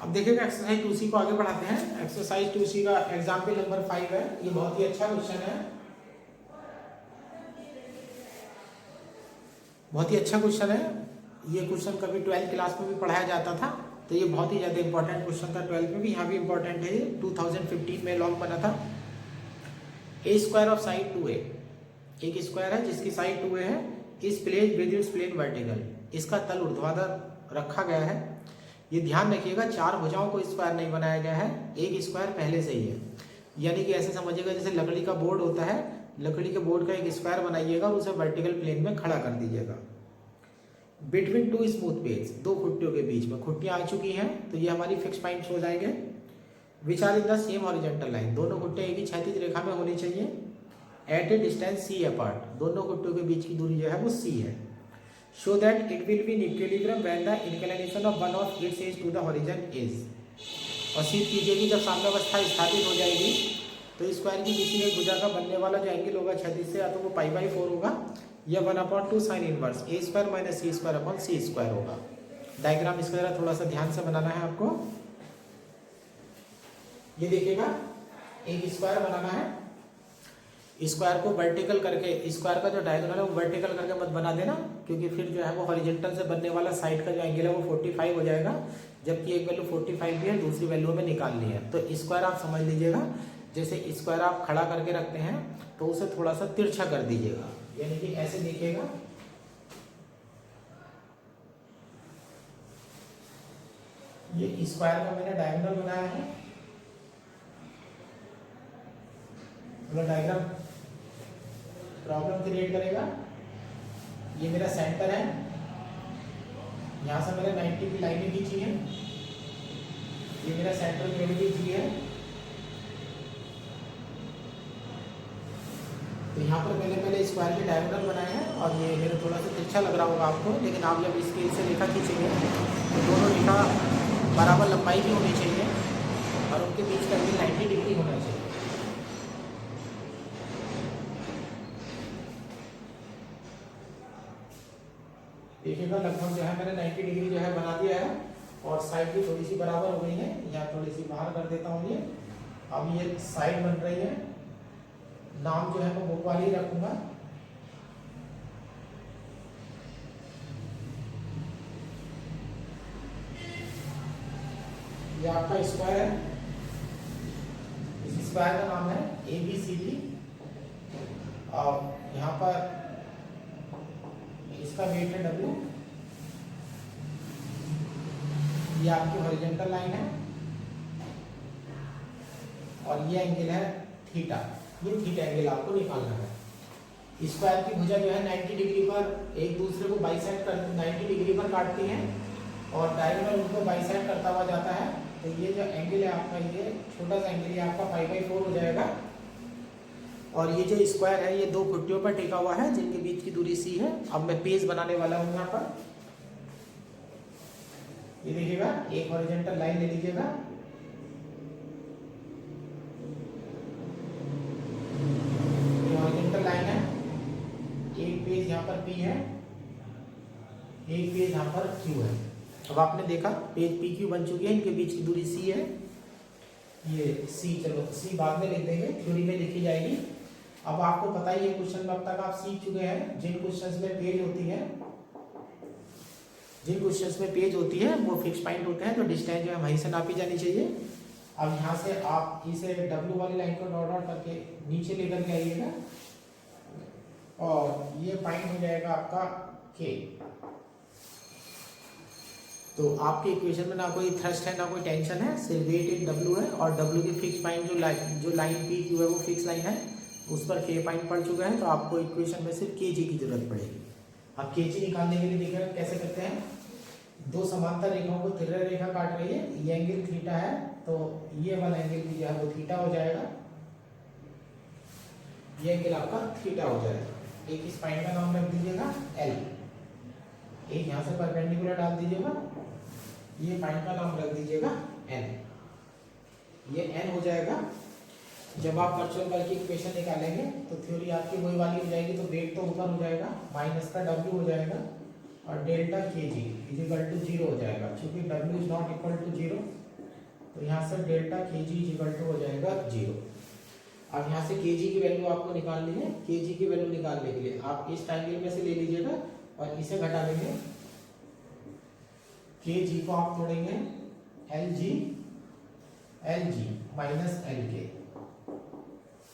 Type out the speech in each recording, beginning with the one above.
अब देखिएगा exercise 2C को आगे बढ़ाते हैं। एक्सरसाइज 2C का एग्जाम्पल नंबर 5 है। ये बहुत ही अच्छा क्वेश्चन है, बहुत ही अच्छा क्वेश्चन है। ये क्वेश्चन कभी 12th क्लास में भी पढ़ाया जाता था, तो ये बहुत ही ज़्यादा इंपॉर्टेंट क्वेश्चन था। 12th में भी, यहाँ भी इंपॉर्टेंट है। ये 2015 में लॉन्ग बना था। ए स्क्वायर ऑफ साइड 2a, एक स्क्वायर है जिसकी साइड 2a है, इस plane with its plane vertical, इसका तल ऊर्ध्वाधर रखा गया है। ये ध्यान रखिएगा, चार भुजाओं को स्क्वायर नहीं बनाया गया है, एक स्क्वायर पहले से ही है। यानी कि ऐसे समझिएगा जैसे लकड़ी का बोर्ड होता है, लकड़ी के बोर्ड का एक स्क्वायर बनाइएगा और उसे वर्टिकल प्लेन में खड़ा कर दीजिएगा। बिटवीन टू स्मूथ पेज, दो खुट्टियों के बीच में खुट्टियां आ चुकी हैं, तो ये हमारी फिक्स पॉइंट्स हो जाएंगे। Which are in the same horizontal line, दोनों खुट्टे एक ही क्षैतिज रेखा में होनी चाहिए। At a distance c apart, दोनों खुट्टों के बीच की दूरी जो है वो c है। Show that it will be in equilibrium when the inclination of one of its edge to the horizon is. और सिद्ध कीजिए कि जब साम्यावस्था स्थापित हो जाएगी तो स्क्वायर की किसी एक भुजा का बनने वाला जो एंगल होगा क्षैतिज से, या तो वो π/4 होगा या 1/2 sine inverse a square minus c square upon c square होगा। डायग्राम इसका जरा थोड़ा सा ध्यान से बनाना है आपको। ये देखिएगा, एक स्क्वायर बनाना है। स्क्वायर को वर्टिकल करके, स्क्वायर का जो डायगोनल है वो वर्टिकल करके मत बना देना, क्योंकि फिर जो है वो हॉरिजॉन्टल से बनने वाला साइड का जो एंगल है वो 45 हो जाएगा, जबकि एक वैल्यू 45 भी है, दूसरी वैल्यू हमें निकालनी है। तो स्क्वायर आप समझ लीजिएगा, जैसे स्क्वायर आप खड़ा करके रखते हैं तो उसे थोड़ा सा तिरछा कर दीजिएगा, यानी कि ऐसे देखिएगा। ये स्क्वायर का मैंने डायगोनल बनाया है, डायग्राम प्रॉब्लम क्रिएट करेगा। ये मेरा सेंटर है, यहाँ से मैंने 90 की लाइनें खींची है। ये मेरा सेंटर ग्रेविटी जी है। तो यहाँ पर मैंने पहले स्क्वायर के डायगोनल बनाए हैं, और ये मेरा थोड़ा सा तिरछा लग रहा होगा आपको, लेकिन आप जब स्केल से रेखा खींचेंगे तो दोनों रेखा बराबर लंबाई की होनी चाहिए और उनके बीच का एंगल 90 डिग्री होना चाहिए। देखिएगा, लगभग जो है मैंने 90 डिग्री जो है बना दिया है, और साइड भी थोड़ी सी बराबर हो गई है। यहाँ थोड़ी सी बाहर कर देता हूँ। ये अब ये साइड बन रही है। नाम जो है मैं बुक वाली ही रखूंगा। ये आपका स्क्वायर है, इस स्क्वायर का नाम है ABCD, और यहाँ पर इसका वेट है W। ये आपकी हॉरिजॉन्टल लाइन है, और ये एंगल है थीटा। ये थीटा एंगल आपको निकालना है। स्क्वायर की भुजा जो है 90 डिग्री पर एक दूसरे को बाइसेक्ट कर 90 डिग्री पर काटती हैं, और डायगोनल उनको बाइसेक्ट करता हुआ जाता है। तो ये जो एंगल है आपका, ये छोटा सा एंगल, ये आपका π/4 हो जाएगा। और ये जो स्क्वायर है ये दो खुट्टियों पर टिका हुआ है, जिनके बीच की दूरी c है। अब मैं पेज बनाने वाला हूँ यहाँ पर। ये देखिएगा, एक हॉरिजॉन्टल लाइन ले लीजिएगा। ये हॉरिजॉन्टल लाइन है, एक पेज यहाँ पर P है, एक पेज यहाँ पर Q है। अब आपने देखा पेज PQ बन चुकी है, इनके बीच की दूरी c है। ये c, चलो c बाद में लिख देंगे, थ्योरी में लिखी जाएगी। अब आपको पता ही है, क्वेश्चन में अब तक आप सीख चुके हैं, जिन क्वेश्चंस में पेज होती है, जिन क्वेश्चंस में पेज होती है वो फिक्स पॉइंट होते हैं, तो डिस्टेंस जो है वहीं से नापी जानी चाहिए। अब यहाँ से आप इसे W वाली लाइन को डॉट डॉट करके नीचे लेकर के आइएगा, और ये पॉइंट हो जाएगा आपका K। तो आपके इक्वेशन में ना कोई थ्रस्ट है ना कोई टेंशन है, सिर्फ वेट इन W है, और W की फिक्स पॉइंट जो लाइन PQ है वो फिक्स लाइन है, उस पर K पॉइंट पड़ चुका है। तो आपको इक्वेशन में सिर्फ kg की जरूरत पड़ेगी। अब kg निकालने के लिए देखिएगा कैसे करते हैं। दो समांतर रेखाओं को तिर्यक रेखा काट रही है, ये एंगल थीटा है, तो ये वाला एंगल भी जो है वो थीटा हो जाएगा। ये एंगल आपका थीटा हो जाएगा। एक इस पॉइंट का नाम रख दीजिएगा L, एक यहाँ से परपेंडिकुलर डाल दीजिएगा, ये पॉइंट का नाम रख दीजिएगा N। ये N हो जाएगा। जब आप वर्चुअल बल की इक्वेशन निकालेंगे तो थ्योरी आपकी वही वाली हो जाएगी। तो वेट तो ऊपर हो जाएगा, माइनस का W हो जाएगा, और डेल्टा के जी इज इक्वल टू 0 हो जाएगा, क्योंकि W is not equal to 0, तो यहाँ से डेल्टा के जी इज इक्वल टू हो जाएगा 0। अब यहाँ से के जी की वैल्यू आपको निकालनी है। के जी की वैल्यू निकालने के लिए आप इस ट्रायंगल में से ले लीजिएगा और इसे घटा देंगे। के जी को आप तोड़ेंगे एल जी माइनस एल के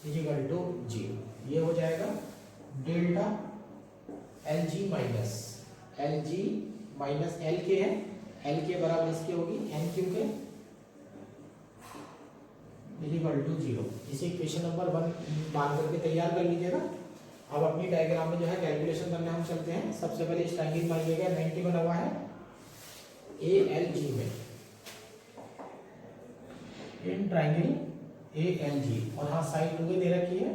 इज इक्वल टू 0। ये हो जाएगा delta L G minus L के है, एल के बराबर इसकी होगी एन क्यू के इज इक्वल टू 0। इसे इक्वेशन नंबर 1 मान करके तैयार कर लीजिएगा। अब अपनी डायग्राम में जो है कैलकुलेशन करने हम चलते हैं। सबसे पहले इस ट्रायंगल मानिएगा 90 बना हुआ है ए एल जी में, इन ट्रायंगल ए एल जी, और हाँ साइड 2 दे रखी है,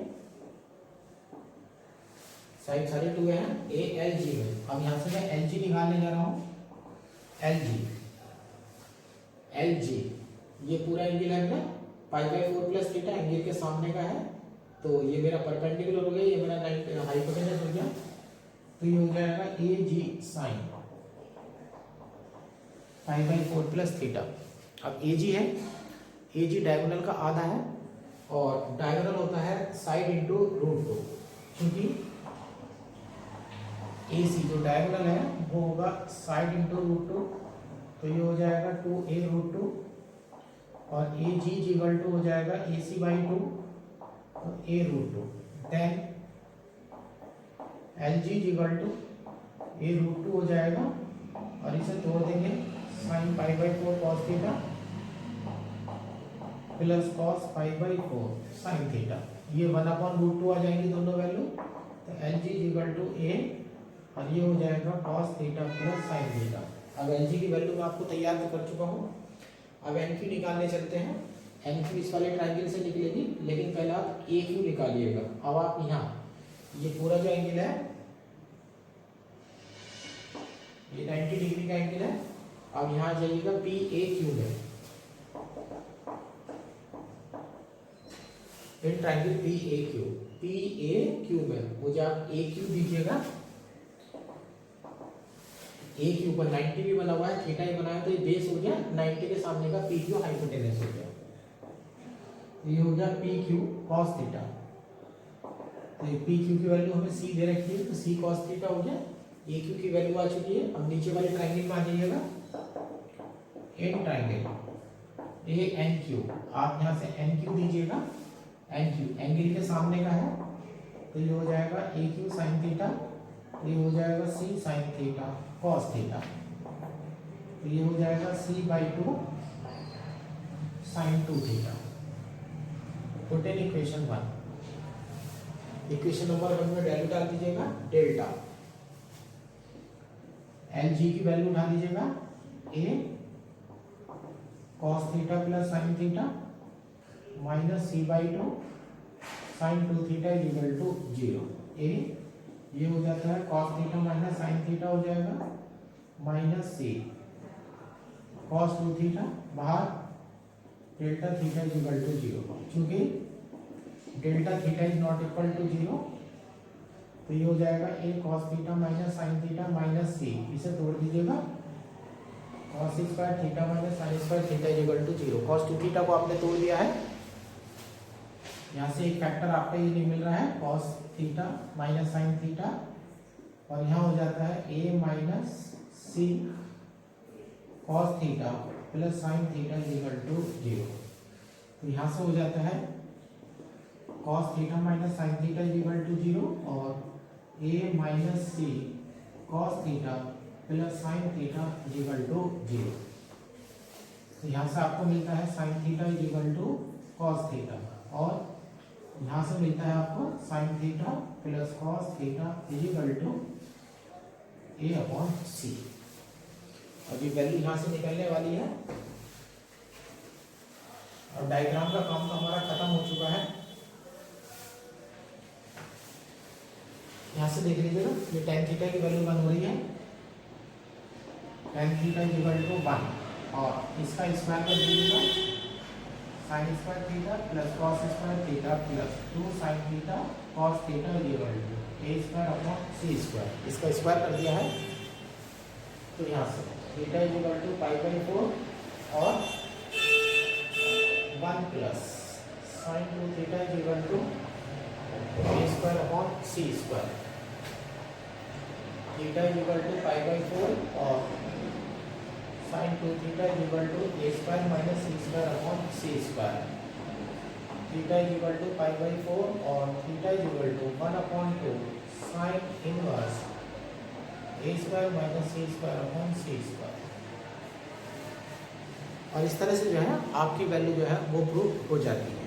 साइड सारी 2 है ए एल जी में। अब यहाँ से मैं एल जी निकालने जा रहा हूँ। एल जी ये पूरा एंगल है ना π/4 प्लस थीटा, एंगल के सामने का है, तो ये मेरा परपेंडिकुलर हो गया, ये मेरा हाइपोटेनस हो गया, तो ये हो जाएगा ए जी साइन π/4 प्लस थीटा। अब ए जी है, ए जी डायगोनल का आधा है और डायगोनल होता है साइड इंटू √2, क्योंकि ए सी जो डायगोनल है वो होगा साइड इंटू √2, तो ये हो जाएगा 2a√2 और ए जी इक्वल टू हो जाएगा AC/2 और a√2। Then L G equal to a√2 हो जाएगा और इसे तोड़ देंगे sine π/4 cos theta plus cos π/4 sine theta, ये 1/√2 आ जाएंगी दोनों वैल्यू, तो L G equal to a और ये हो जाएगा cos theta plus sine theta. अब एल जी की वैल्यू मैं आपको तैयार तो कर चुका हूँ। अब एन क्यू निकालने चलते हैं। एन क्यू इस वाले ट्रायंगल से निकलेगी, लेकिन पहले आप ए क्यू निकालिएगा। अब आप यहाँ ये पूरा जो एंगल है ये 90 डिग्री का एंगल है। अब यहाँ जाइएगा पी ए क्यू में, in triangle P A Q में मुझे आप ए क्यू दीजिएगा। ए के ऊपर 90 भी बना हुआ है, थीटा ही बनाया, तो ये बेस हो गया 90 के सामने का पी क्यू हाइपोटेनस हो गया, ये हो गया पी क्यू कॉस थीटा। तो ये पी क्यू की वैल्यू हमें सी दे रखी है, तो सी कॉस थीटा हो गया। ए क्यू की वैल्यू आ चुकी है। अब नीचे वाले ट्रायंगल में आ जाइएगा, in triangle A N Q, आप यहाँ से एन क्यू दीजिएगा। एन क्यू एंगल के सामने का है, तो ये हो जाएगा ए क्यू साइन थीटा, ये हो जाएगा C sine theta cos theta, तो ये हो जाएगा c/2 sine 2 theta. Put in equation 1। Equation number 1 में वैल्यू डाल दीजिएगा डेल्टा एल जी की वैल्यू उठा दीजिएगा a cos theta plus sine theta minus c/2 sine 2 theta equal to 0। a ये हो जाता है cos theta minus sine theta हो जाएगा माइनस सी कॉस 2 थीटा, बाहर delta theta is equal to 0। चूंकि delta theta is not equal to 0, तो ये हो जाएगा A cos theta minus sine theta minus C, इसे तोड़ दीजिएगा cos square theta minus sine square theta is equal to 0। Cos 2 theta को आपने तोड़ दिया है, यहाँ से एक फैक्टर आपका ये नहीं मिल रहा है cos theta minus sine theta, और यहाँ हो जाता है a minus C cos theta plus sine theta is equal to 0। तो यहाँ से हो जाता है cos theta minus sine theta is equal to 0 और a minus C cos theta plus sine theta is equal to 0। तो यहाँ से आपको मिलता है sine theta is equal to cos theta, और यहाँ से मिलता है आपको sine theta plus cos theta is equal to a/c। अभी वैल्यू यहाँ से निकलने वाली है और डायग्राम का काम तो हमारा खत्म हो चुका है। यहाँ से देख लीजिएगा, ये tan थीटा की वैल्यू 1 हो रही है, tan theta is equal to 1, और इसका स्क्वायर कर दीजिएगा sine square theta plus cos square theta plus 2 sine theta cos theta is equal to a² upon c²। इसका स्क्वायर कर दिया है तो यहाँ से theta is equal to pi by 4 और 1 plus sine 2 theta is equal to A square upon C square. Theta is equal to pi by 4 और sign 2 theta is equal to A square minus C square upon C square. Theta is equal to pi by 4 और theta is equal to 1 upon 2 sine inverse A square minus C square upon C square. और इस तरह से जो है आपकी value जो है वो प्रूव हो जाती है।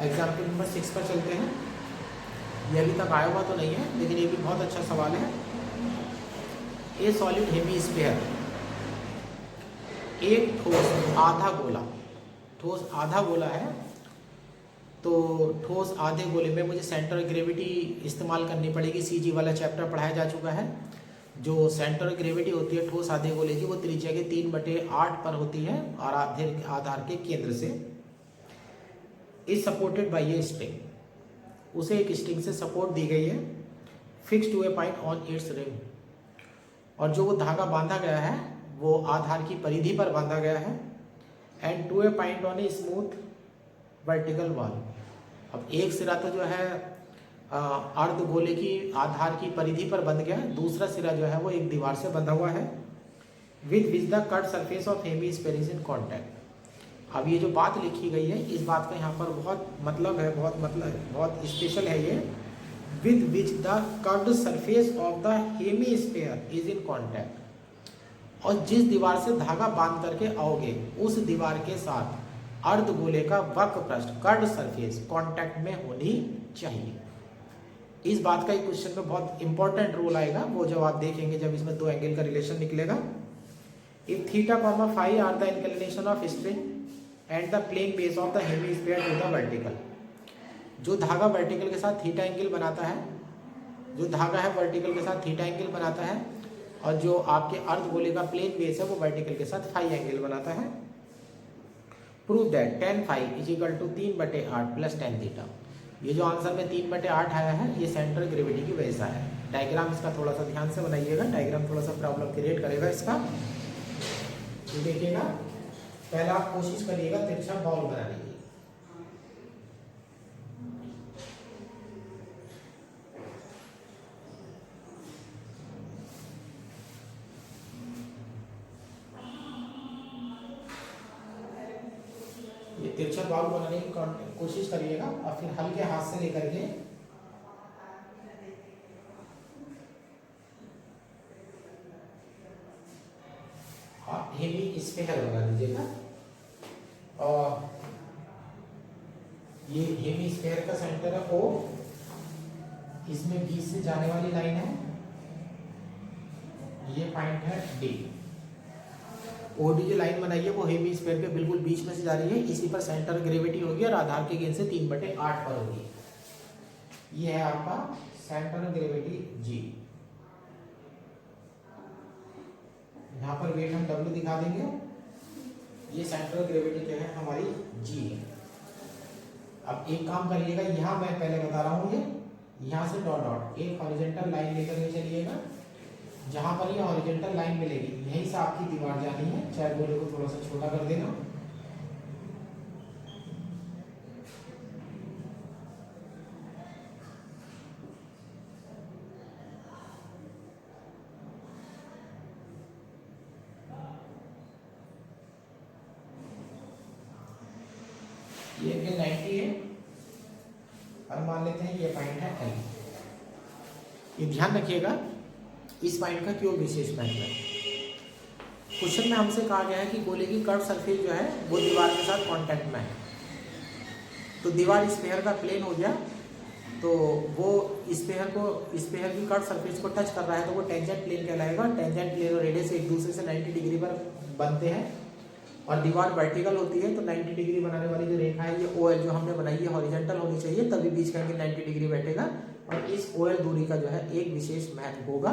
एग्जाम्पल नंबर 6 पर चलते हैं। ये अभी तक आया हुआ तो नहीं है, लेकिन ये भी बहुत अच्छा सवाल है। ए सॉलिड हेमीस्फीयर, एक ठोस आधा गोला, ठोस आधा गोला है, तो ठोस आधे गोले में मुझे सेंटर ऑफ ग्रेविटी इस्तेमाल करनी पड़ेगी। सीजी वाला चैप्टर पढ़ाया जा चुका है। जो सेंटर ऑफ ग्रेविटी होती है ठोस आधे गोले की, वो त्रिज्या के 3/8 पर होती है और आधार के केंद्र से is supported by a string. उसे एक स्ट्रिंग से सपोर्ट दी गई है, fix to a point on its rim. और जो वो धागा बांधा गया है वो आधार की परिधि पर बांधा गया है। End to a point on a smooth vertical wall. अब एक सिरा तो जो है अर्ध गोले की आधार की परिधि पर बंध गया, दूसरा सिरा जो है वो एक दीवार से बंधा हुआ है। With which the cut surface of hemisphere is in contact. अब ये जो बात लिखी गई है, इस बात का यहाँ पर बहुत मतलब है, बहुत स्पेशल है ये। With which the curved surface of the hemisphere is in contact. और जिस दीवार से धागा बांध करके आओगे उस दीवार के साथ अर्ध गोले का वक्र पृष्ठ कर्व्ड सरफेस कांटेक्ट में होनी चाहिए। इस बात का एक क्वेश्चन में बहुत इंपॉर्टेंट रोल आएगा, वो जब आप देखेंगे जब इसमें दो एंगल का रिलेशन निकलेगा। If theta comma phi are the inclination of spring and the plane base of the hemisphere to the vertical. जो धागा वर्टिकल के साथ थीटा एंगल बनाता है, जो धागा है वर्टिकल के साथ थीटा एंगल बनाता है, और जो आपके अर्ध गोले का प्लेन बेस है वो वर्टिकल के साथ फाई एंगल बनाता है। Prove that tan phi is equal to 3/8 plus tan theta. ये जो आंसर में 3/8 आया है ये सेंट्रल ग्रेविटी की वजह से है। डायग्राम इसका थोड़ा सा ध्यान से बनाइएगा, डायग्राम थोड़ा सा प्रॉब्लम क्रिएट करेगा इसका। तो देखिएगा, पहला आप कोशिश करिएगा तिरछा बॉल बनाने की। ये तिरछा बॉल बनाने की कोशिश करिएगा और फिर हल्के हाथ से लेकर के हेमीस्फीयर बना लीजिएगा। और ये हेमीस्फीयर का सेंटर है O, इसमें बीच से जाने वाली लाइन है, ये पॉइंट है D। ओडी जो लाइन बनाई है वो हेमीस्फीयर के बिल्कुल बीच में से जा रही है, इसी पर सेंटर ग्रेविटी होगी और आधार के केंद्र से 3/8 पर होगी। ये है आपका सेंटर ग्रेविटी G। यहाँ पर वेट हम W दिखा देंगे। ये सेंट्रल ग्रेविटी जो है हमारी G है। अब एक काम करिएगा, यहाँ मैं पहले बता रहा हूँ, ये यहाँ से डॉट डॉट एक हॉरिजॉन्टल लाइन लेकर के चलिएगा। जहाँ पर ये हॉरिजॉन्टल लाइन मिलेगी यहीं से आपकी दीवार जानी है। चाहे गोले को थोड़ा सा छोटा कर देना। ये एंगल 90 है और मान लेते हैं ये पॉइंट है L। ये ध्यान रखिएगा, इस पॉइंट का क्यों विशेष महत्व है। क्वेश्चन में हमसे कहा गया है कि गोले की कर्व सरफेस जो है वो दीवार के साथ कांटेक्ट में है। तो दीवार स्फीयर का प्लेन हो गया, तो वो स्फीयर की कर्व सरफेस को टच कर रहा है तो वो टेंजेंट प्लेन कहलाएगा। टेंजेंट प्लेन और रेडियस एक दूसरे से 90 डिग्री पर बनते हैं और दीवार वर्टिकल होती है, तो 90 डिग्री बनाने वाली जो रेखा है ये OL जो हमने बनाई है हॉरिजॉन्टल होनी चाहिए, तभी बीच का एंगल 90 डिग्री बैठेगा। और इस OL दूरी का जो है एक विशेष महत्व होगा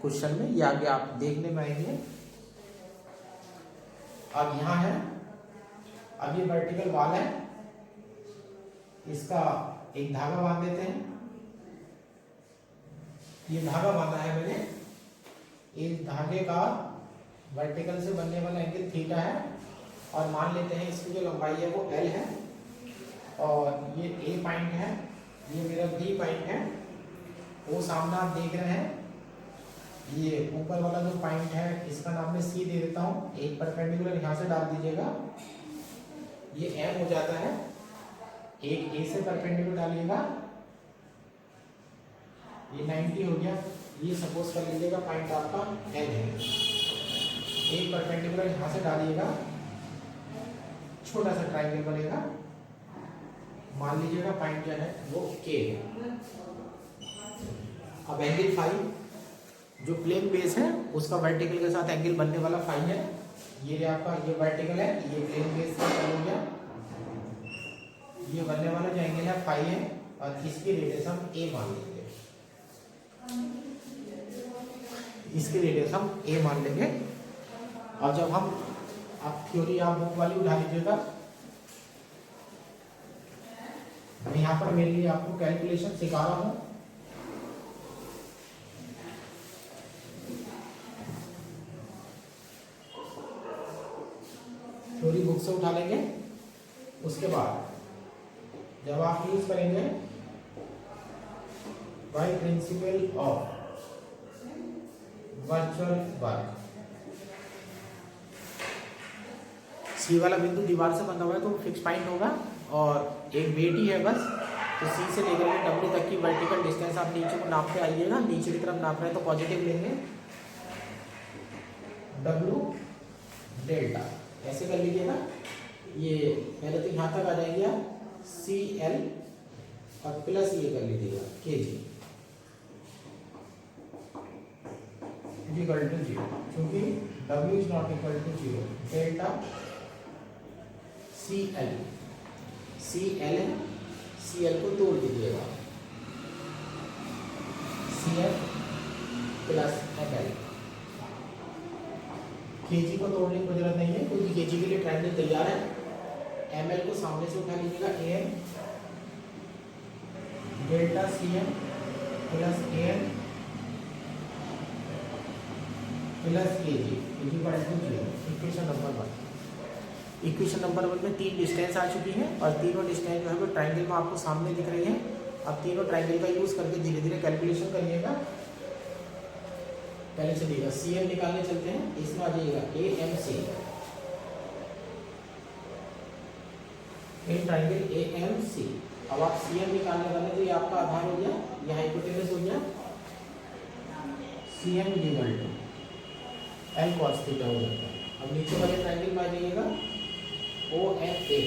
क्वेश्चन में, ये आगे आप देखने में आएंगे। अब यहाँ है, अब ये वर्टिकल वाल है, इसका एक धागा बांध देते हैं। ये धागा बांधा है मैंने, इस धागे का वर्टिकल से बनने वाला एंगल थीटा है और मान लेते हैं इसकी जो लंबाई है वो L है और ये A पॉइंट है, ये मेरा B पॉइंट है। वो सामने आप देख रहे हैं, ये ऊपर वाला जो पॉइंट है इसका नाम मैं C दे देता हूँ। एक परपेंडिकुलर यहाँ से डाल दीजिएगा, ये M हो जाता है। एक A से परपेंडिकुलर डालिएगा, ये 90 हो गया। ये सपोज कर लीजिएगा पॉइंट आपका L है। एक परपेंडिकुलर यहाँ से डालिएगा, छोटा सा ट्राइंगल बनेगा, मान लीजिएगा पॉइंट जो है वो K है। अब एंगल फाई, जो प्लेन बेस है उसका वर्टिकल के साथ एंगल बनने वाला फाई है। ये आपका ये वर्टिकल है, ये प्लेन बेस का हो गया। ये बनने वाला जो एंगल है फाई है और इसकी रेडियस हम A मान लेंगे। इसकी रेडियस हम A मान लेंगे। और जब हम आप थ्योरी आप बुक वाली उठा लीजिएगा, मैं यहाँ पर मेरे लिए आपको कैलकुलेशन सिखा रहा हूँ। थ्योरी बुक से उठा लेंगे। उसके बाद जब आप यूज करेंगे by principle of virtual work, C वाला बिंदु दीवार से बंधा हुआ है तो फिक्स पॉइंट होगा और एक वेट ही है बस। तो सी से लेकर के डब्ल्यू तक की वर्टिकल डिस्टेंस आप नीचे को नापते आइएगा। नीचे की तरफ नाप रहे हैं तो पॉजिटिव लेंगे, डब्ल्यू डेल्टा ऐसे कर लीजिएगा। ये पहले तो यहाँ तक आ जाएगा सी एल और प्लस ये कर लीजिएगा के जी इक्वल टू 0, क्योंकि W is not equal to 0। Delta C L, C L है, सी एल को तोड़ दीजिएगा, C L plus M L. KG को तोड़ने की जरूरत नहीं है क्योंकि केजी के लिए ट्रायंगल तैयार है। एम एल को सामने से उठा लीजिएगा, A M delta C M plus A M plus K G equal to 0। Equation number 1। Equation number 1 में 3 डिस्टेंस आ चुकी है और तीनों डिस्टेंस जो है वो ट्रायंगल में आपको सामने दिख रही है। अब तीनों ट्रायंगल का यूज करके धीरे धीरे कैलकुलेशन करिएगा। पहले चलिएगा सी एम निकालने चलते हैं। इसमें आ जाइएगा A M C, in triangle A M C. अब आप सी एम निकालने वाले तो ये आपका आधार हो गया, यहाँ हाइपोटेनस हो गया, C M equal to L cos theta हो जाता है। अब नीचे वाले ट्रायंगल में आ जाइएगा ओ एन ए,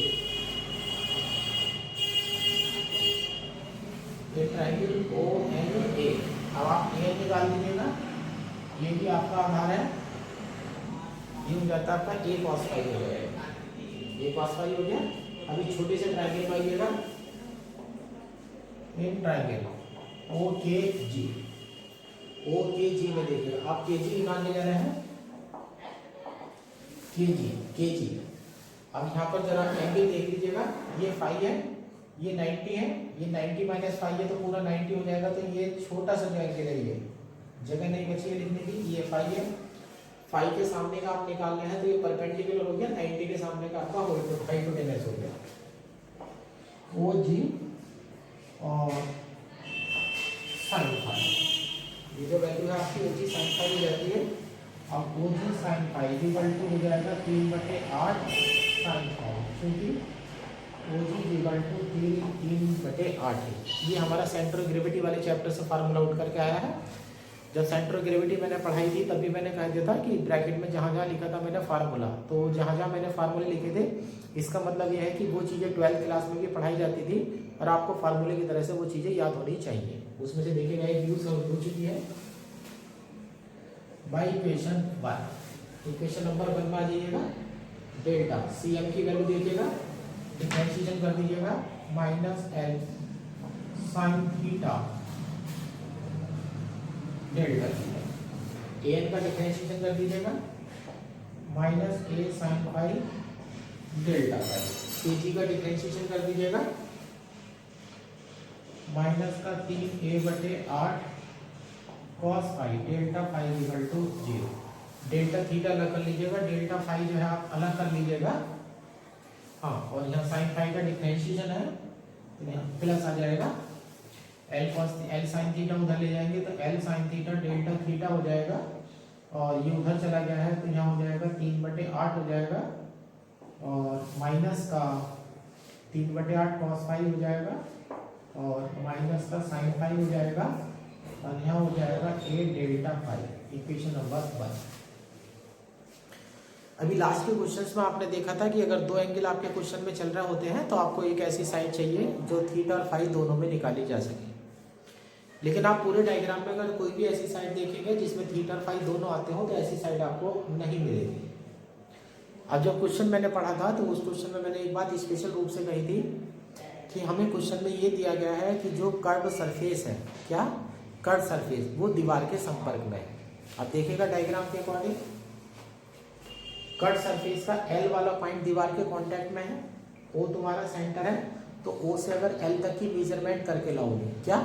ये ट्रायंगल ओ एन ए। अब आप ए निकाल दीजिएगा, ये भी आपका आधार है, ये हो जाता है आपका ए कॉस फाई हो जाएगा, ए कॉस फाई हो गया। अभी छोटे से ट्रायंगल में आइएगा, इन ट्रायंगल ओ के जी, ओ के जी में देखिएगा आप के जी निकालने जा रहे हैं, के जी। अब यहाँ पर जरा एंगल देख लीजिएगा, ये फाई है, ये 90 है, ये 90 माइनस फाई है तो पूरा 90 हो जाएगा। तो ये छोटा सा जो एंगल है, ये जगह नहीं बची है लिखने की, ये फाई है। फाई के सामने का आप निकालना है तो ये परपेंडिकुलर हो गया, 90 के सामने का आपका हाइपोटेनस हो गया ओ जी और साइन फाई। ये जो वैल्यू है आपकी ओ जी साइन फाई हो जाती है। अब ओ जी साइन फाई इक्वल टू हो जाएगा 3/8 साइन फाई, क्योंकि ओ जी इक्वल टू 3/8 है। ये हमारा सेंटर ऑफ ग्रेविटी वाले चैप्टर से फार्मूला आउट करके आया है। जब सेंटर ऑफ ग्रेविटी मैंने पढ़ाई थी तभी मैंने कह दिया था कि ब्रैकेट में जहाँ जहाँ लिखा था मैंने फार्मूला, तो जहाँ जहाँ मैंने फार्मूले लिखे थे इसका मतलब यह है कि वो चीज़ें 12th क्लास में भी पढ़ाई जाती थी और आपको फार्मूले की तरह से वो चीज़ें याद होनी चाहिए। उसमें से देखिएगा एक यूज हो चुकी है बाई इक्वेशन 1। इक्वेशन नंबर 1 में आ जाइएगा, डेल्टा सी एम की वैल्यू देखिएगा, डिफरेंशिएशन कर दीजिएगा minus L sine theta delta A N का डिफरेंशिएशन कर दीजिएगा minus A sine phi delta phi. K G का डिफरेंशिएशन कर दीजिएगा माइनस का 3a/8 cos phi delta phi equal to 0। Delta theta अलग कर लीजिएगा, डेल्टा फाई जो है आप अलग कर लीजिएगा। हाँ, और यहाँ साइन फाई का डिफरेंशिएशन है तो यहाँ प्लस आ जाएगा। एल साइन थीटा उधर ले जाएंगे तो L sine theta delta theta हो जाएगा, और ये उधर चला गया है तो यहाँ हो जाएगा 3/8 हो जाएगा, और माइनस का 3/8 कॉस फाई हो जाएगा, और माइनस का साइन फाई हो जाएगा, और यहाँ हो जाएगा ए डेल्टा फाई। Equation number 1। अभी लास्ट के क्वेश्चंस में आपने देखा था कि अगर दो एंगल आपके क्वेश्चन में चल रहे होते हैं तो आपको एक ऐसी साइड चाहिए जो थीटा और फाई दोनों में निकाली जा सके। लेकिन आप पूरे डायग्राम में अगर कोई भी ऐसी साइड देखेंगे जिसमें थीटा और फाई दोनों आते हो तो ऐसी साइड आपको नहीं मिलेगी। अब जब क्वेश्चन मैंने पढ़ा था तो उस क्वेश्चन में मैंने एक बात स्पेशल रूप से कही थी कि हमें क्वेश्चन में ये दिया गया है कि जो कर्व सरफेस है, क्या कर्व सरफेस, वो दीवार के संपर्क में है। अब देखिएगा डायग्राम के अकॉर्डिंग कर्व सरफेस का एल वाला पॉइंट दीवार के कांटेक्ट में है, ओ तुम्हारा सेंटर है, तो ओ से अगर एल तक की मेजरमेंट करके लाओगे, क्या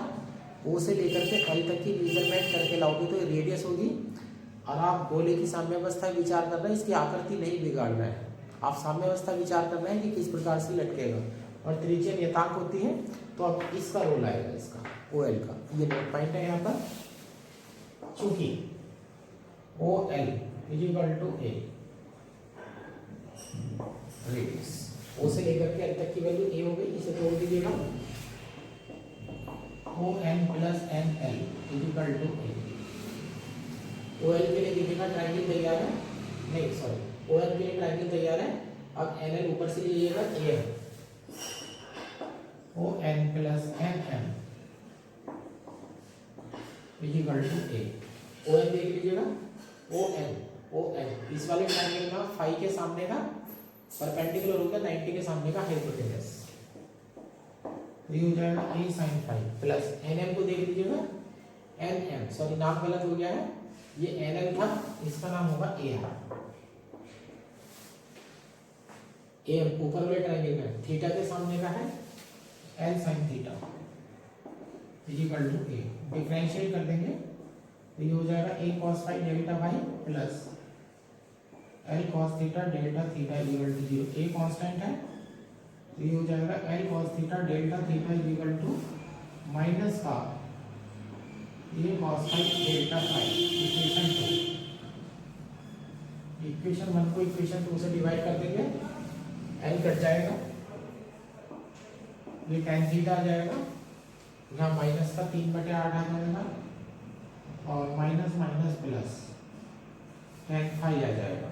ओ से लेकर के एल तक की मेजरमेंट करके लाओगे तो ये रेडियस होगी। और आप गोले की साम्यावस्था विचार कर रहे हैं, इसकी आकृति नहीं बिगाड़ रहे हैं, आप साम्यावस्था विचार कर रहे हैं कि किस प्रकार से लटकेगा, और त्रिज्या नियतांक होती है तो अब इसका रोल आएगा, इसका ओ एल का। ये नोट पॉइंट है यहाँ पर, चूंकि O L is equal to A radius, O से लेकर के एल तक की वैल्यू ए हो गई, इसे तोड़ दीजिएगा। O N plus N L is equal to A. O L के लिए देखिएगा ट्रायंगल तैयार है, नहीं सॉरी, ओ एल के लिए ट्रायंगल तैयार है। अब एन एल ऊपर से लीजिएगा, ए है O N plus N M is equal to A. O N देख लीजिएगा, ओ एन इस वाले ट्रायंगल का फाई के सामने का परपेंडिकुलर हो गया 90 के सामने का हाइपोटेनस, ये हो जाएगा A sine phi plus N M को देख लीजिएगा, एन एम सॉरी नाम गलत हो गया है, ये एन एल था, इसका नाम होगा ए एम। एम ऊपर वाले ट्रायंगल में थीटा के सामने का है L sine theta is equal to A. Differentiate कर देंगे तो ये हो जाएगा A cos phi delta phi plus L cos theta delta theta is equal to 0। A constant है तो ये हो जाएगा L cos theta delta theta is equal to minus का A cos phi delta phi. Equation 1 को equation 2 से divide कर देंगे, एल कट जाएगा, ये tan थीटा आ जाएगा, यहाँ माइनस का 3/8 आ जाएगा, और minus minus plus tan phi आ जाएगा,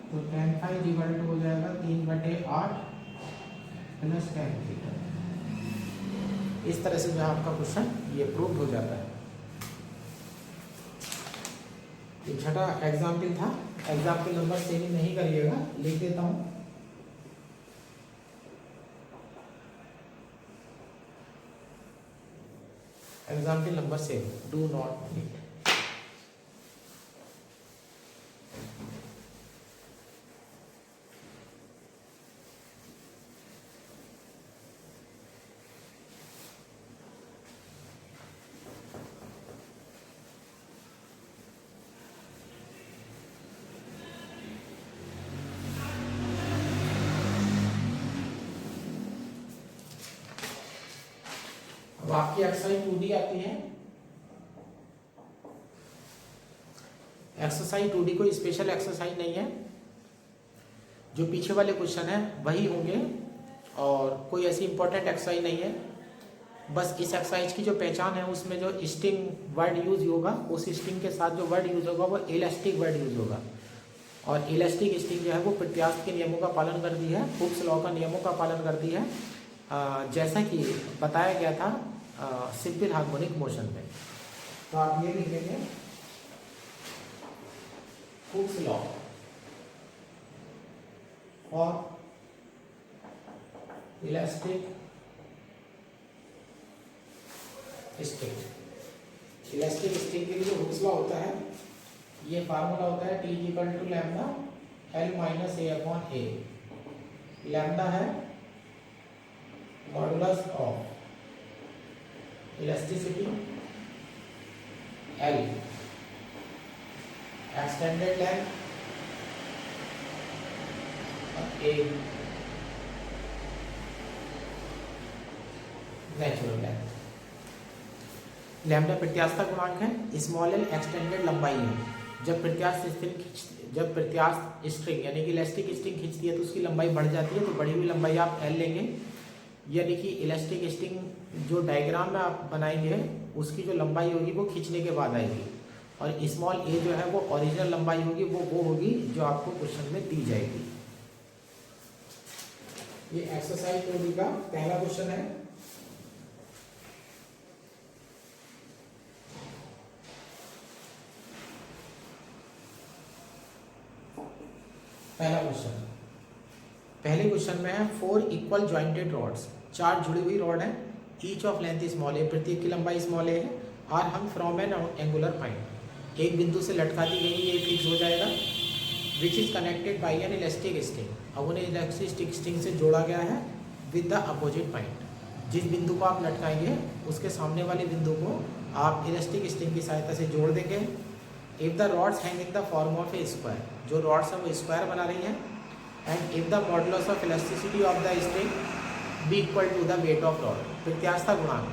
तो tan फाई इक्वल टू हो जाएगा 3/8 प्लस tan थीटा। इस तरह से जो आपका क्वेश्चन ये प्रूव हो जाता है। ये छठा एग्जाम्पल था, एग्जाम्पल नंबर 7 नहीं करिएगा, लिख देता हूँ। Example number 7, do not need. अब आपकी एक्सरसाइज 2D आती है। एक्सरसाइज 2D कोई स्पेशल एक्सरसाइज नहीं है, जो पीछे वाले क्वेश्चन है वही होंगे, और कोई ऐसी इंपॉर्टेंट एक्सरसाइज नहीं है। बस इस एक्सरसाइज की जो पहचान है उसमें जो स्टिंग वर्ड यूज होगा, उस स्टिंग के साथ जो वर्ड यूज होगा वो इलास्टिक वर्ड यूज होगा, और इलास्टिक स्टिंग जो है वो प्रत्यास्थ के नियमों का पालन करती है, हुक्स लॉ का नियमों का पालन करती है, जैसा कि बताया गया था सिंपल हार्मोनिक मोशन में। तो आप ये लिख देंगे Hooke's law for elastic sting. Elastic sting के लिए जो हुक्स लॉ होता है, ये फार्मूला होता है T equal to lambda L minus A upon A. Lambda है modulus of elasticity L, extended length A, natural length. Lambda प्रत्यास्थता गुणांक है, स्मॉल एल एक्सटेंडेड लंबाई है। जब प्रत्यास्थ स्ट्रिंग यानी कि इलास्टिक स्ट्रिंग खींचती है तो उसकी लंबाई बढ़ जाती है, तो बढ़ी हुई लंबाई आप एल लेंगे। यानी कि इलास्टिक स्ट्रिंग जो डायग्राम में आप बनाएंगे उसकी जो लंबाई होगी वो खींचने के बाद आएगी, और स्मॉल ए जो है वो ओरिजिनल लंबाई होगी, वो होगी जो आपको क्वेश्चन में दी जाएगी। ये एक्सरसाइज 2D का पहला क्वेश्चन है। पहला क्वेश्चन, पहले क्वेश्चन में है 4 इक्वल जॉइंटेड रॉड्स, 4 जुड़ी हुई रॉड है, ईच ऑफ लेंथ स्मॉल है, प्रत्येक की लंबाई स्मॉल है, और हम फ्रॉम एन एंगुलर पॉइंट, एक बिंदु से लटका दी गई, ये फिक्स हो जाएगा, which is connected by N elastic string. अब उन्हें इलास्टिक स्ट्रिंग से जोड़ा गया है विद द अपोजिट पॉइंट। जिस बिंदु को आप लटकाएंगे उसके सामने वाले बिंदु को आप इलास्टिक स्ट्रिंग की सहायता से जोड़ देंगे। If the rods hang in the form of a square, जो रॉड्स है वो स्क्वायर बना रही है, and if the modulus of elasticity of the string be equal to the weight of rod, प्रत्यास्थता गुणांक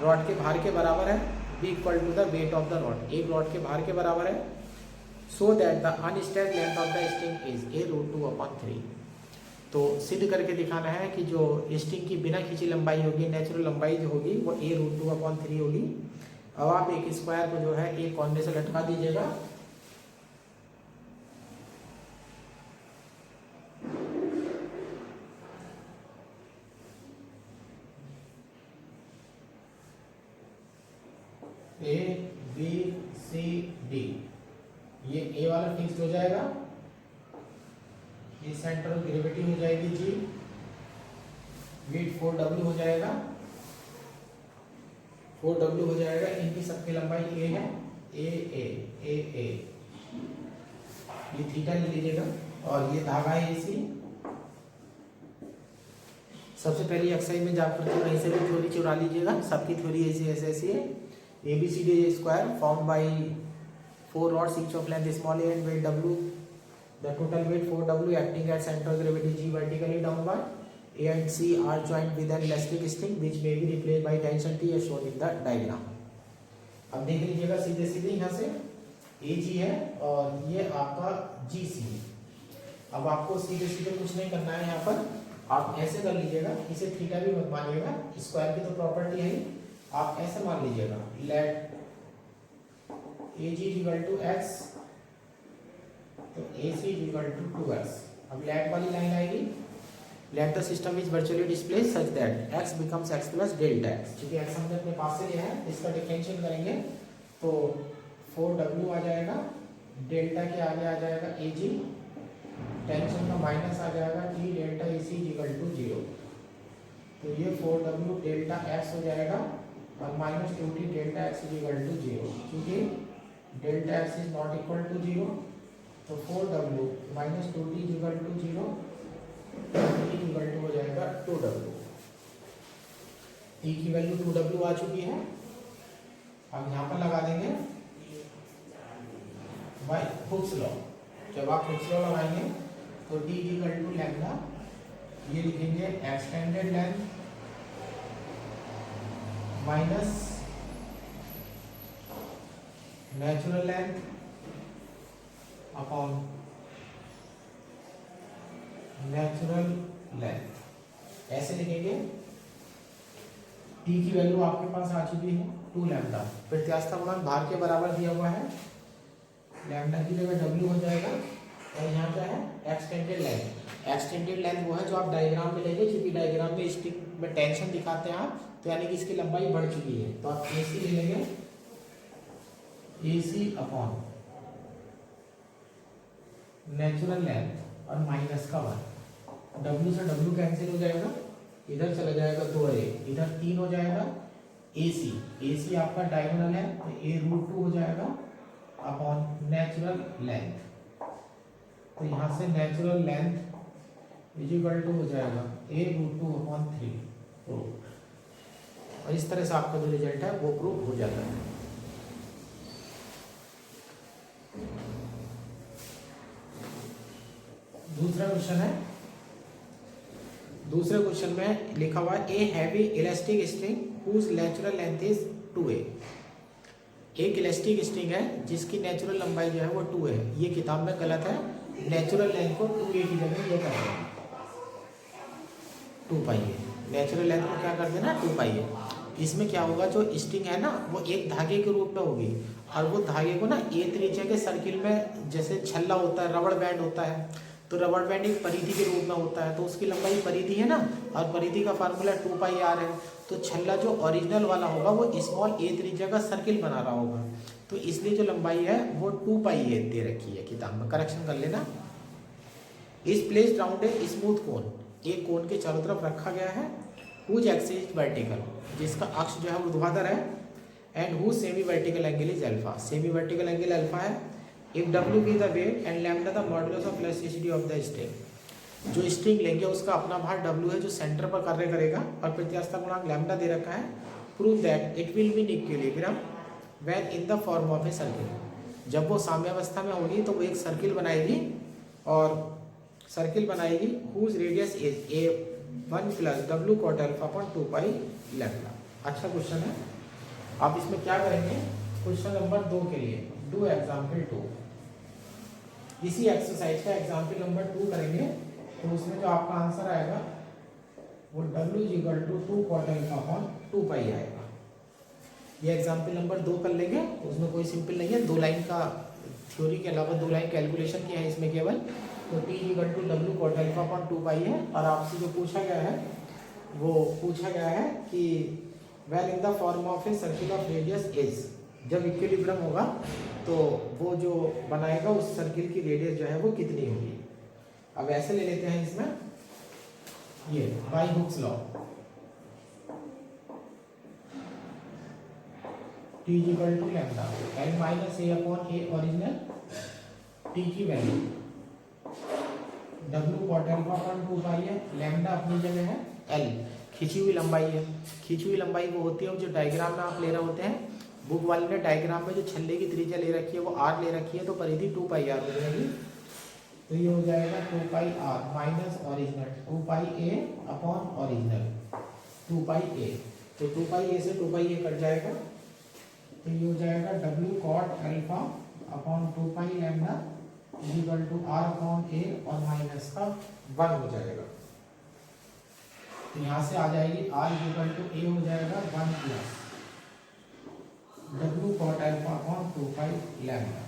रॉड के भार के बराबर है, be equal to the weight of the rod, एक रॉड के भार के बराबर है, so that the unstretched length of the string is a√2/3। तो सिद्ध करके दिखाना है कि जो स्ट्रिंग की बिना खींची लंबाई होगी, नेचुरल लंबाई जो होगी वो a√2/3 होगी। अब आप एक स्क्वायर को जो है एक कोने से लटका दीजिएगा, A B C D, ये A वाला फिक्स हो जाएगा, ये सेंटर ऑफ ग्रेविटी हो जाएगी G, वेट 4W हो जाएगा, 4W हो जाएगा, इनकी सबकी लंबाई A है, A, ये थीटा ले लीजिएगा, और ये धागा है AC। सबसे पहले एक्सरसाइज में जाकर के कहीं से भी थ्योरी चुरा लीजिएगा, सबकी थ्योरी ऐसी है। ABCD square form by 4 rods each of length small a and weight W, the total weight 4W acting at center of gravity G vertically downward, A and C are joined with an elastic string which may be replaced by tension T as shown in the diagram। अब देख लीजिएगा सीधे सीधे यहाँ से AG है और ये आपका GC है। अब आपको सीधे सीधे कुछ नहीं करना है, यहाँ पर आप ऐसे कर लीजिएगा, इसे थीटा भी मत मानिएगा, स्क्वायर की तो प्रॉपर्टी है, आप ऐसे मान लीजिएगा, let AG equal to x, तो AC इक्वल टू 2x। अब लेट वाली लाइन आएगी, let the system is virtually display such that x becomes x plus delta x। क्योंकि x हमने अपने पास से लिया है, इसका डिफरेंशियल करेंगे तो 4W आ जाएगा, डेल्टा के आगे आ जाएगा AG, टेंशन का माइनस आ जाएगा T delta AC equal to 0। तो ये 4W डेल्टा x हो जाएगा और minus 2T delta x equal to 0। क्योंकि delta x is not equal to 0, तो 4W minus 2T equal to 0, T equal to हो जाएगा 2W। T की वैल्यू 2W आ चुकी है। अब यहाँ पर लगा देंगे बाय हुक्स लॉ। जब आप हुक्स लॉ लगाएंगे तो D इक्वल टू लैम्डा, ये लिखेंगे extended length minus natural length upon natural length, ऐसे लिखेंगे। टी की वैल्यू आपके पास आ चुकी है 2 लैम्डा, प्रत्यास्थता गुणांक भार के बराबर दिया हुआ है, लैम्डा की जगह W हो जाएगा, और यहाँ क्या है एक्सटेंडेड लेंथ। एक्सटेंडेड लेंथ वो है जो आप डायग्राम में लेंगे, क्योंकि डायग्राम में स्टिक में टेंशन दिखाते हैं आप, तो यानी कि इसकी लंबाई बढ़ चुकी है, तो आप AC ले लेंगे, AC अपॉन नेचुरल लेंथ और माइनस का 1, W से W कैंसिल हो जाएगा, इधर चला जाएगा 2A, इधर 3 हो जाएगा, AC आपका डायगोनल है तो A√2 हो जाएगा अपॉन नेचुरल लेंथ, तो यहाँ से natural length is equal to हो जाएगा A√2/3। और इस तरह से आपका जो रिजल्ट है वो प्रूव हो जाता है। दूसरा क्वेश्चन है, दूसरे क्वेश्चन में लिखा हुआ है a heavy elastic string whose natural length is 2a। एक इलास्टिक स्ट्रिंग है जिसकी नेचुरल लंबाई जो है वो 2 है। ये किताब में गलत है, नेचुरल लेंथ को 2a की जगह ये कर देना 2 पाई है। नेचुरल लेंथ को क्या कर देना 2 पाई है। इसमें क्या होगा, जो स्ट्रिंग है ना वो एक धागे के रूप में होगी और वो धागे को ना ए त्रिज्या के सर्किल में, जैसे छल्ला होता है, रबड़ बैंड होता है, तो रबड़ बैंड एक परिधि के रूप में होता है, तो उसकी लंबाई परिधि है ना, और परिधि का फार्मूला 2 पाई आर है। तो छल्ला जो ओरिजिनल वाला होगा वो स्मॉल ए त्रिज्या का सर्किल बना रहा होगा, तो इसलिए जो लंबाई है वो 2 पाई ए दे रखी है किताब में, करेक्शन कर लेना। इस प्लेस राउंड ए स्मूथ कोन, एक कोन के चारों तरफ रखा गया है, हुज एक्सिस वर्टिकल, जिसका अक्ष जो है ऊर्ध्वाधर है, and whose semi vertical angle is alpha, semi vertical angle alpha है। If W be the weight and lambda the modulus of elasticity of the string, जो स्ट्रिंग लेंगे उसका अपना भार डब्ल्यू है जो सेंटर पर कार्य करेगा, और प्रत्यास्थता गुणांक लैम्डा दे रखा है। Prove that it will be in equilibrium when in the form of a circle, जब वो साम्यावस्था में होगी तो वो एक सर्किल बनाएगी, और सर्किल बनाएगी whose radius is A 1 plus W cot alpha upon 2 pi lambda. अच्छा क्वेश्चन है। आप इसमें क्या करेंगे, क्वेश्चन नंबर 2 के लिए डू एग्जाम्पल 2, इसी एक्सरसाइज का एग्जाम्पल नंबर 2 करेंगे, तो उसमें जो आपका आंसर आएगा वो W equal to 2 cot alpha upon 2 pi आएगा। ये एग्जाम्पल नंबर 2 कर लेंगे, उसमें कोई सिंपल नहीं है, 2 लाइन का थ्योरी के अलावा 2 लाइन कैलकुलेशन किया है इसमें केवल। तो T equal to W cot alpha upon 2 pi है, और आपसे जो पूछा गया है वो पूछा गया है कि well in the form of a circle of radius as, जब इक्विलिब्रियम होगा तो वो जो बनाएगा उस सर्किल की रेडियस जो है वो कितनी होगी। अब ऐसे ले लेते हैं इसमें, ये by Hooke's law, T equal to lambda n minus A upon A original, T की value W cot alpha upon 2 pi है, लैम्डा अपनी जगह है L, खिंची हुई लंबाई है। खिंची हुई लंबाई वो होती है जो डायग्राम में आप ले रहे होते हैं, बुक वाले ने डायग्राम में जो छल्ले की त्रिज्या ले रखी है वो r ले रखी है, तो परिधि 2 पाई आर हो जाएगी। तो ये हो जाएगा 2 pi r minus original 2 pi a upon original 2 pi a, तो 2 पाई ए से 2 पाई ए कट जाएगा, तो ये हो जाएगा W cot alpha upon 2 pi lambda equal to r upon a, और माइनस का 1 हो जाएगा। तो यहाँ से आ जाएगी r इक्वल टू ए हो जाएगा 1 plus W cot alpha upon 2 pi lambda,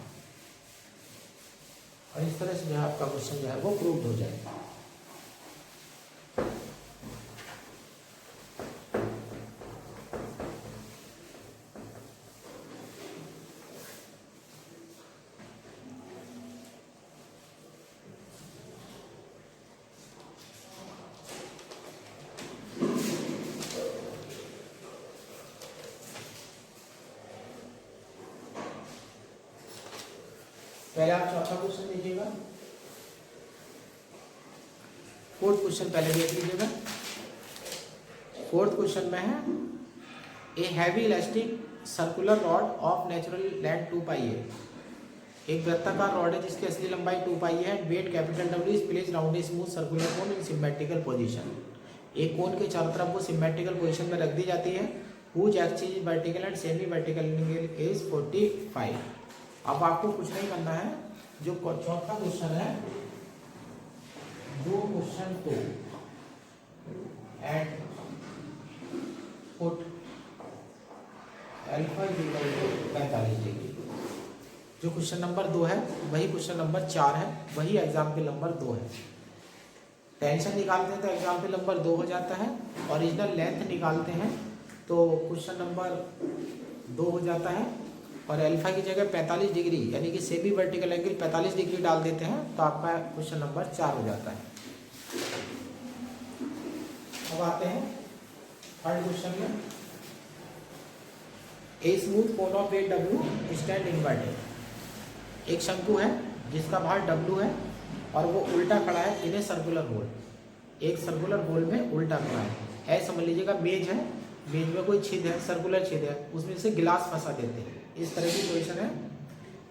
और इस तरह से जो है आपका क्वेश्चन जो है वो प्रूव हो जाएगा। पहले आप चौथा क्वेश्चन देखिएगा, फोर्थ क्वेश्चन पहले देख लीजिएगा। फोर्थ क्वेश्चन में है a heavy elastic circular rod of natural length 2 pi है, एक वृत्ताकार रॉड है जिसकी असली लंबाई 2 पाई है, weight capital W is placed round a smooth circular cone in symmetrical position, एक कोन के चारों तरफ वो सिमेट्रिकल पोजीशन में रख दी जाती है, whose axis is vertical and semi vertical angle is 45। अब आपको कुछ नहीं करना है, जो चौथा क्वेश्चन है दो क्वेश्चन को at put alpha equal to 45 degree, जो क्वेश्चन नंबर 2 है वही क्वेश्चन नंबर 4 है, वही एग्जाम्पल नंबर 2 है। टेंशन निकालते हैं तो एग्जाम्पल नंबर 2 हो जाता है, ओरिजिनल लेंथ निकालते हैं तो क्वेश्चन नंबर 2 हो जाता है, और अल्फा की जगह 45 डिग्री यानी कि सेमी वर्टिकल एंगल 45 डिग्री डाल देते हैं तो आपका क्वेश्चन नंबर 4 हो जाता है। अब आते हैं थर्ड क्वेश्चन में, a smooth cone of weight W stand inverted, एक शंकु है जिसका भार W है और वो उल्टा खड़ा है इन ए सर्कुलर होल, एक सर्कुलर होल में उल्टा खड़ा है। ऐसा समझ लीजिएगा मेज है बीच में कोई छेद है, सर्कुलर छेद है, उसमें से गिलास फंसा देते हैं, इस तरह की पोजीशन है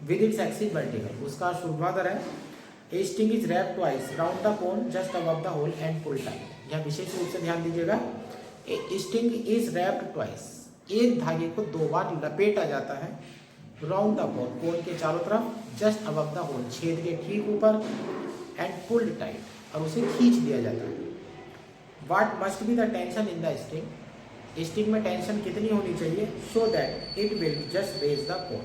विद इट्स एक्सिस वर्टिकल। उसका ऊर्ध्वाधर है। A string is wrapped twice round the cone just above the hole and pull tight. यहाँ विशेष रूप से ध्यान दीजिएगा, a string is wrapped twice, एक धागे को 2 बार लपेटा जाता है राउंड द कोन, कोन के चारों तरफ, जस्ट अबव द होल, छेद के ठीक ऊपर, एंड पुल्ड टाइट, और उसे खींच दिया जाता है। What must be the tension in the sting, sting में टेंशन कितनी होनी चाहिए, so that it will just raise the cone,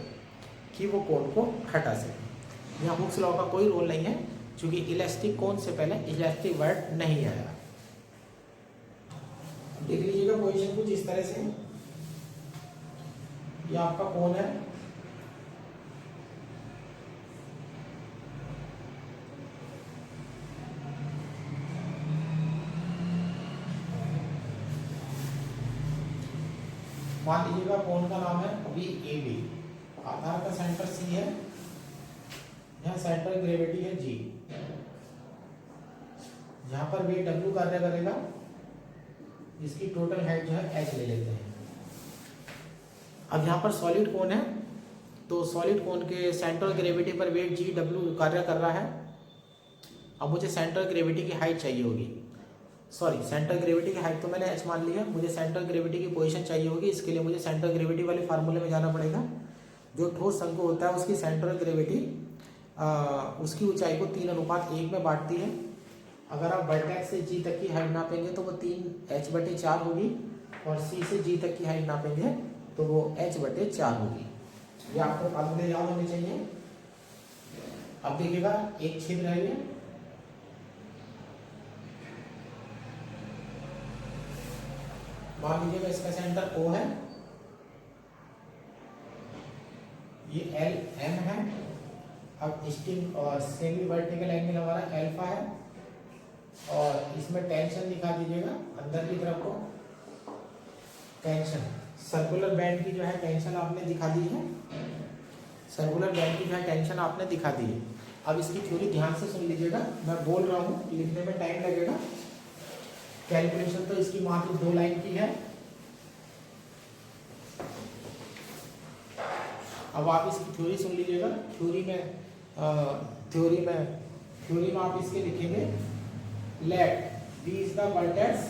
कि वो कोन को हटा सके। यहाँ हुक्स लॉ का कोई रोल नहीं है, क्योंकि इलास्टिक कोन से पहले इलास्टिक वर्ड नहीं आया। देख लीजिएगा पोजीशन कुछ इस तरह से, ये आपका कोन है, मान लीजिएगा कोन का नाम है VAB, आधार का सेंटर C है, यहाँ सेंटर ग्रेविटी है G, यहाँ पर वेट W कार्य करेगा, इसकी टोटल हाइट जो है h ले लेते हैं। अब यहाँ पर सॉलिड कोन है, तो सॉलिड कोन के सेंट्रल ग्रेविटी पर वेट GW कार्य कर रहा है। अब मुझे सेंट्रल ग्रेविटी की हाइट चाहिए होगी, सॉरी सेंट्रल ग्रेविटी की हाइट तो मैंने h मान लिया, मुझे सेंट्रल ग्रेविटी की पोजीशन चाहिए होगी। इसके लिए मुझे सेंट्रल ग्रेविटी वाले फार्मूले में जाना पड़ेगा। जो ठोस शंकु होता है उसकी सेंट्रल ग्रेविटी उसकी ऊंचाई को 3:1 में बांटती है। अगर आप वर्टेक्स से G तक की हाइट नापेंगे तो वो 3h/4 होगी, और C से G तक की हाइट नापेंगे तो वो h/4 होगी। ये आपको फार्मूले याद होने चाहिए। अब देखिएगा एक छेद रह गया, मान लीजिएगा इसका सेंटर O है, ये LM है। अब स्टिंग और सेमी वर्टिकल एंगल हमारा अल्फा है, और इसमें टेंशन दिखा दीजिएगा अंदर की तरफ को, टेंशन सर्कुलर बैंड की जो है टेंशन आपने दिखा दी है, सर्कुलर बैंड की जो है टेंशन आपने दिखा दी है। अब इसकी थ्योरी ध्यान से सुन लीजिएगा, मैं बोल रहा हूँ, लिखने में टाइम लगेगा। कैलकुलेशन तो इसकी मात्र 2 लाइन की है। अब आप इसकी थ्योरी सुन लीजिएगा। थ्योरी में आप इसके लिखेंगे, let B is the vertex,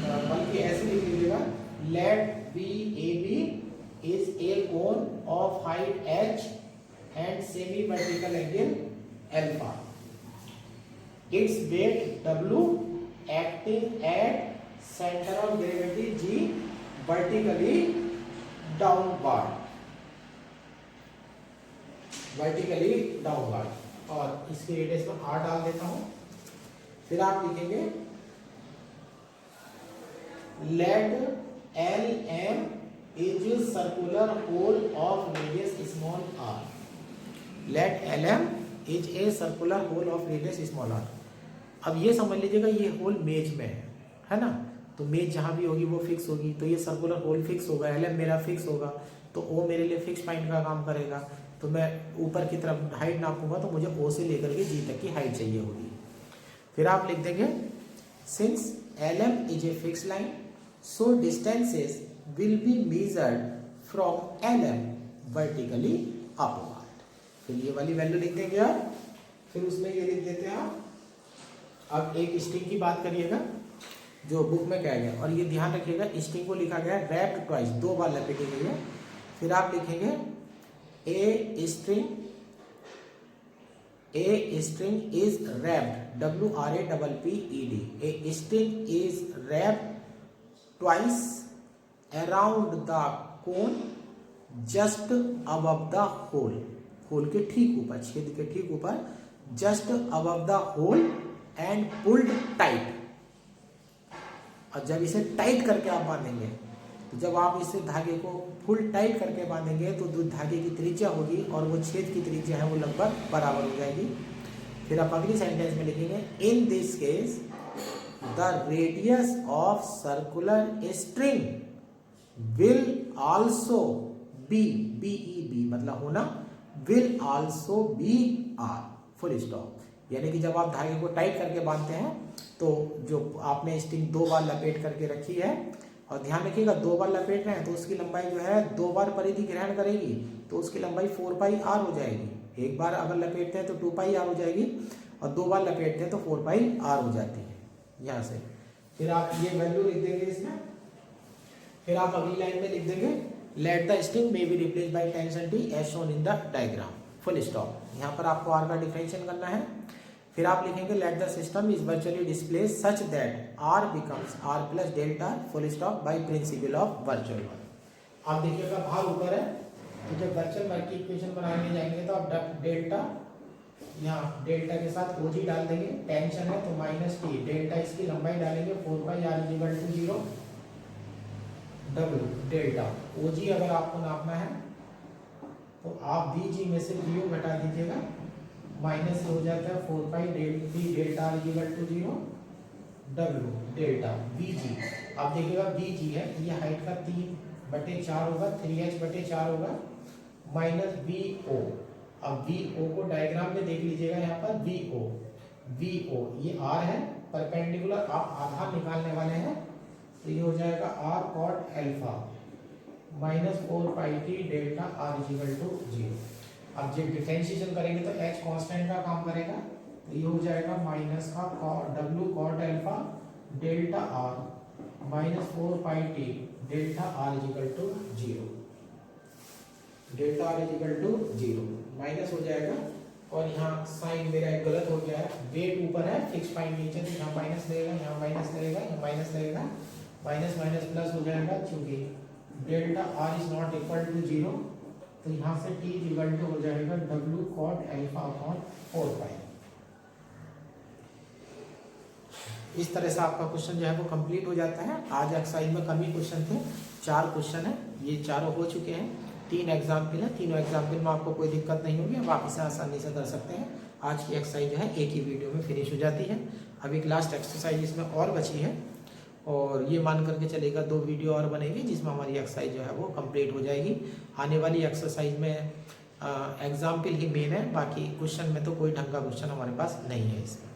बल्कि ऐसे लिख लीजिएगा, let B A B is a cone of height h and semi vertical angle alpha, its weight W acting at center of gravity G vertically downward, और इसके radius में R डाल देता हूं। फिर आप लिखेंगे late LM is circular hole of radius small r, let LM is a circular hole of radius small r। अब ये समझ लीजिएगा ये होल मेज में है ना, तो मेज जहाँ भी होगी वो फिक्स होगी, तो ये सर्कुलर होल फिक्स होगा, LM मेरा फिक्स होगा, तो O मेरे लिए फिक्स पॉइंट का काम करेगा। तो मैं ऊपर की तरफ हाइट नापूंगा तो मुझे O से लेकर के G तक की हाइट चाहिए होगी। फिर आप लिख देंगे since LM is a fix line so distances will be measured from LM vertically upward. फिर ये वाली वैल्यू लिख देंगे आप, फिर उसमें ये लिख देते हैं आप। अब एक स्टिंग की बात करिएगा जो बुक में कहा गया, और ये ध्यान रखिएगा स्टिंग को लिखा गया है रैप्ड ट्वाइस, 2 बार लपेटी गई है। फिर आप लिखेंगे a string is wrapped, WRAPPED, a string is wrapped twice around the cone just above the hole, hole के ठीक ऊपर, छेद के ठीक ऊपर, just above the hole and pulled tight. और जब इसे टाइट करके आप बांधेंगे, तो जब आप इसे धागे को फुल टाइट करके बांधेंगे तो जो धागे की त्रिज्या होगी और वो छेद की त्रिज्या है वो लगभग बराबर हो जाएगी। फिर आप अगली सेंटेंस में लिखेंगे in this case the radius of circular string will also be, BEB मतलब होना, will also be R, full stop. यानी कि जब आप धागे को टाइट करके बांधते हैं तो जो आपने स्ट्रिंग 2 बार लपेट करके रखी है और ध्यान रखिएगा 2 बार लपेट रहे हैं तो उसकी लंबाई जो है 2 बार परिधि ग्रहण करेगी तो उसकी लंबाई 4πr हो जाएगी। एक बार अगर लपेटते हैं तो 2πr हो जाएगी और 2 बार लपेटते हैं तो 4πr हो जाती है यहाँ से। फिर आप ये वैल्यू लिख देंगे इसमें। फिर आप अगली लाइन में लिख देंगे let the string may be replace by tension T as shown in the diagram, full stop. यहाँ पर आपको आर का डिफरेंशिएशन करना है। फिर आप लिखेंगे let the system is virtually displace such that R becomes R plus delta full stop by principle of virtual work. आप देखिएगा भार ऊपर है तो जब वर्चुअल वर्क की इक्वेशन बनाने जाएंगे तो आप डेल्टा यहाँ डेल्टा के साथ ओजी डाल देंगे, टेंशन है तो माइनस टी, डेल्टा इसकी लंबाई डालेंगे 4πr/0 डब्ल्यू डेल्टा। ओजी अगर आपको नापना है तो आप वीजी में से वीओ घटा दीजिएगा, माइनस हो जाता है 4π/डेल्टा/0 डब्ल्यू डेल्टा वीजी। आप देखिएगा वीजी है ये हाइट का 3/4 होगा, 3h/4 होगा माइनस वीओ। अब वीओ को डायग्राम में देख लीजिएगा, यहाँ पर वीओ ये आर है परपेंडिकुलर, आप आधार निकालने वाले हैं तो ये हो जाएगा R cot alpha minus 4πt delta r/0। अब जब डिफरेंशिएशन करेंगे तो h कांस्टेंट का काम करेगा तो ये हो जाएगा माइनस का w cot alpha delta r minus 4πt delta r/0, delta r/0 minus हो जाएगा। और यहाँ साइन मेरा एक गलत हो गया है, वेट ऊपर है फिक्स पॉइंट नीचे, तो यहाँ माइनस लगेगा, यहाँ माइनस लगेगा, यहाँ माइनस लगेगा, माइनस माइनस प्लस हो जाएगा। चूंकि delta r is not equal to 0 तो यहाँ से t इक्वल टू हो जाएगा w कॉट अल्फा अपॉन 4π। इस तरह से आपका क्वेश्चन जो है वो कंप्लीट हो जाता है। आज एक्सरसाइज में कम ही क्वेश्चन थे, 4 क्वेश्चन है, ये चारों हो चुके हैं। 3 एग्जाम्पल है, तीनों एग्जाम्पल में आपको कोई दिक्कत नहीं होगी, अब आप इसे आसानी से कर सकते हैं। आज की एक्सरसाइज जो है एक ही वीडियो में फिनिश हो जाती है। अभी एक लास्ट एक्सरसाइज इसमें और बची है और ये मान करके चलेगा 2 वीडियो और बनेगी जिसमें हमारी एक्सरसाइज जो है वो कंप्लीट हो जाएगी। आने वाली एक्सरसाइज में एग्जाम्पल ही मेन है, बाकी क्वेश्चन में तो कोई ढंग का क्वेश्चन हमारे पास नहीं है इसमें।